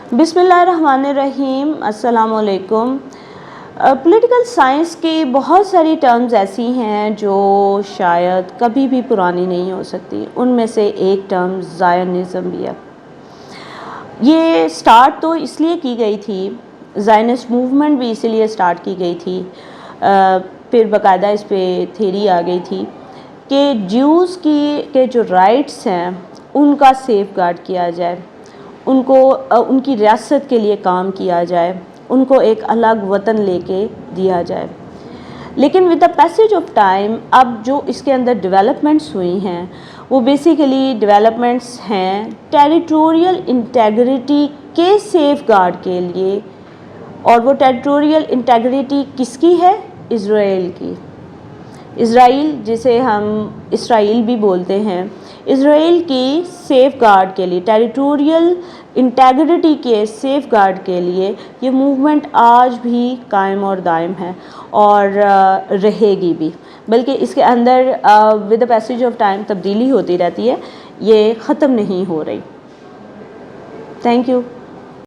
बिस्मिल्लाहिर्रहमानिर्रहीम। अस्सलाम वालेकुम। पॉलिटिकल साइंस की बहुत सारी टर्म्स ऐसी हैं जो शायद कभी भी पुरानी नहीं हो सकती। उनमें से एक टर्म ज़ायनिज़्म भी है। ये स्टार्ट तो इसलिए की गई थी, ज़ायनिस्ट मूवमेंट भी इसीलिए स्टार्ट की गई थी। फिर बाकायदा इस पे थ्योरी आ गई थी कि ज्यूज़ के जो राइट्स हैं उनका सेफ गार्ड किया जाए, उनको उनकी रियासत के लिए काम किया जाए, उनको एक अलग वतन लेके दिया जाए। लेकिन with the passage of time अब जो इसके अंदर डेवलपमेंट्स हुई हैं वो बेसिकली डेवलपमेंट्स हैं टेरिटोरियल इंटेग्रिटी के सेफ गार्ड के लिए। और वो टेरिटोरियल इंटेग्रिटी किसकी है? इज़राइल की। इज़राइल, जिसे हम इसराइल भी बोलते हैं, इज़राइल की सेफ गार्ड के लिए, टेरिटोरियल इंटेग्रिटी के सेफ गार्ड के लिए ये मूवमेंट आज भी कायम और दायम है और रहेगी भी। बल्कि इसके अंदर with the passage of time तब्दीली होती रहती है, ये ख़त्म नहीं हो रही। Thank you.